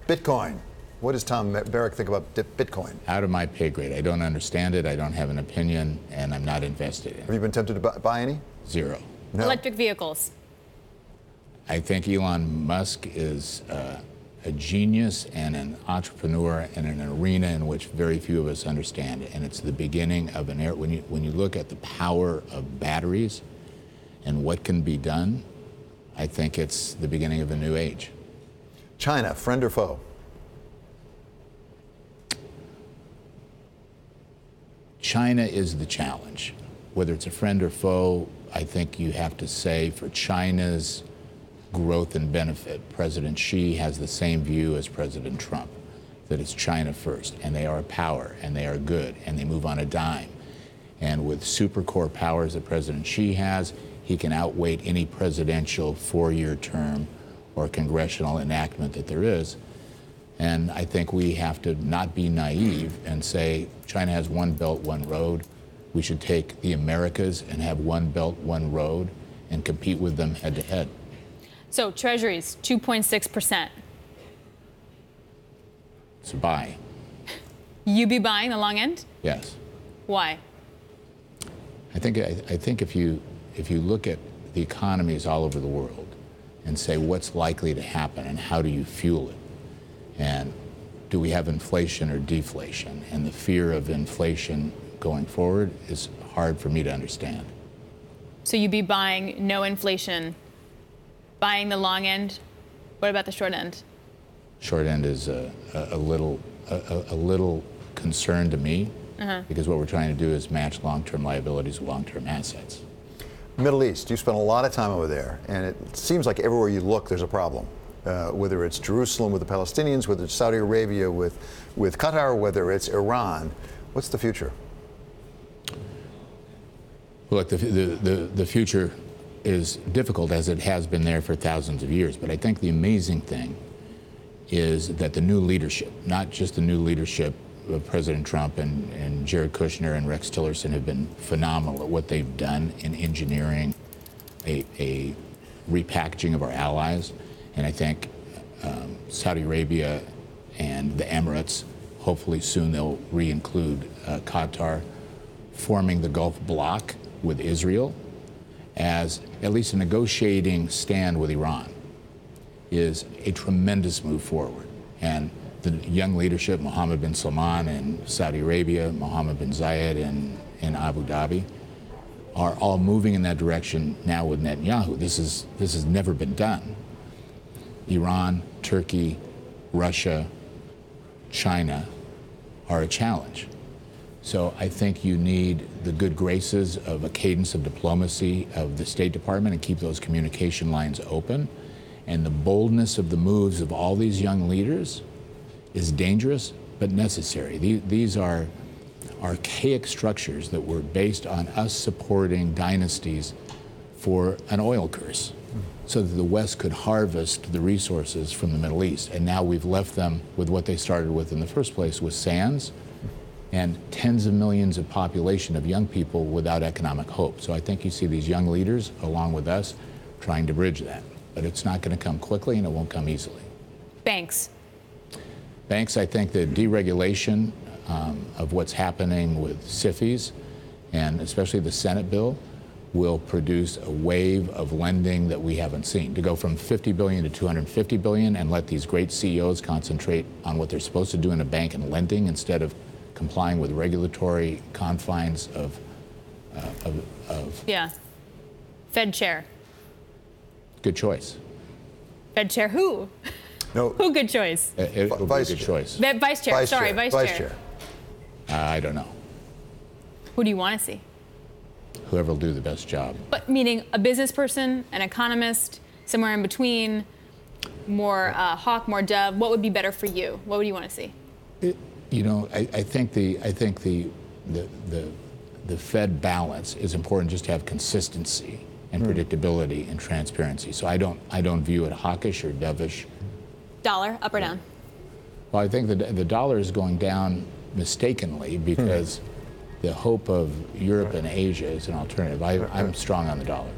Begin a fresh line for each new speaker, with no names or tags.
Bitcoin. What does Tom Barrack think about Bitcoin?
Out of my pay grade. I don't understand it. I don't have an opinion, and I'm not invested in it.
Have you been tempted to buy any?
Zero.
No. Electric vehicles.
I think Elon Musk is a genius and an entrepreneur in an arena in which very few of us understand. And it's the beginning of an era. When you look at the power of batteries and what can be done, I think it's the beginning of a new age.
China, friend or foe?
China is the challenge. Whether it's a friend or foe, I think you have to say for China's growth and benefit, President Xi has the same view as President Trump, that it's China first, and they are a power, and they are good, and they move on a dime. And with super core powers that President Xi has, he can outweigh any presidential four-year term or congressional enactment that there is. And I think we have to not be naive and say China has one belt, one road. We should take the Americas and have one belt, one road and compete with them head to head.
So Treasuries, 2.6%.
It's a buy.
You be buying the long end?
Yes.
Why?
I think if you look at the economies all over the world and say what's likely to happen and how do you fuel it, and do we have inflation or deflation, and the fear of inflation going forward is hard for me to understand.
So you'd be buying no inflation, buying the long end. What about the short end?
Short end is a little concern to me, because what we're trying to do is match long-term liabilities with long-term assets.
Middle East, you spent a lot of time over there, and it seems like everywhere you look there's a problem. Whether it's Jerusalem with the Palestinians, whether it's Saudi Arabia with Qatar, whether it's Iran. What's the future?
Look, the future is difficult, as it has been there for thousands of years. But I think the amazing thing is that the new leadership, not just the new leadership of President Trump and Jared Kushner and Rex Tillerson, have been phenomenal at what they've done in engineering a repackaging of our allies. And I think Saudi Arabia and the Emirates, hopefully soon they'll re-include Qatar, forming the Gulf bloc with Israel as at least a negotiating stand with Iran is a tremendous move forward. And the young leadership, Mohammed bin Salman in Saudi Arabia, Mohammed bin Zayed in Abu Dhabi, are all moving in that direction now with Netanyahu. This has never been done. Iran, Turkey, Russia, China are a challenge. So I think you need the good graces of a cadence of diplomacy of the State Department and keep those communication lines open. And the boldness of the moves of all these young leaders is dangerous but necessary. These are archaic structures that were based on us supporting dynasties for an oil curse, so that the West could harvest the resources from the Middle East. And now we've left them with what they started with in the first place, with sands and tens of millions of population of young people without economic hope. So I think you see these young leaders, along with us, trying to bridge that. But it's not going to come quickly, and it won't come easily.
Banks.
Banks, I think the deregulation of what's happening with SIFIs, and especially the Senate bill, will produce a wave of lending that we haven't seen. To go from $50 billion to $250 billion and let these great CEOs concentrate on what they're supposed to do in a bank and lending instead of complying with regulatory confines of
yeah. Fed chair.
Good choice.
Fed chair who?
No.
Who good choice?
It'll be a good choice.
Vice chair. Sorry, vice chair.
I don't know.
Who do you want to see?
Whoever will do the best job.
But meaning a business person, an economist, somewhere in between, more hawk, more dove. What would be better for you? What would you want to see?
You know, I think the Fed balance is important, just to have consistency and predictability and transparency. So I don't view it hawkish or dovish.
Dollar, up or down?
Well, I think the dollar is going down mistakenly because the hope of Europe and Asia is an alternative. I'm strong on the dollar.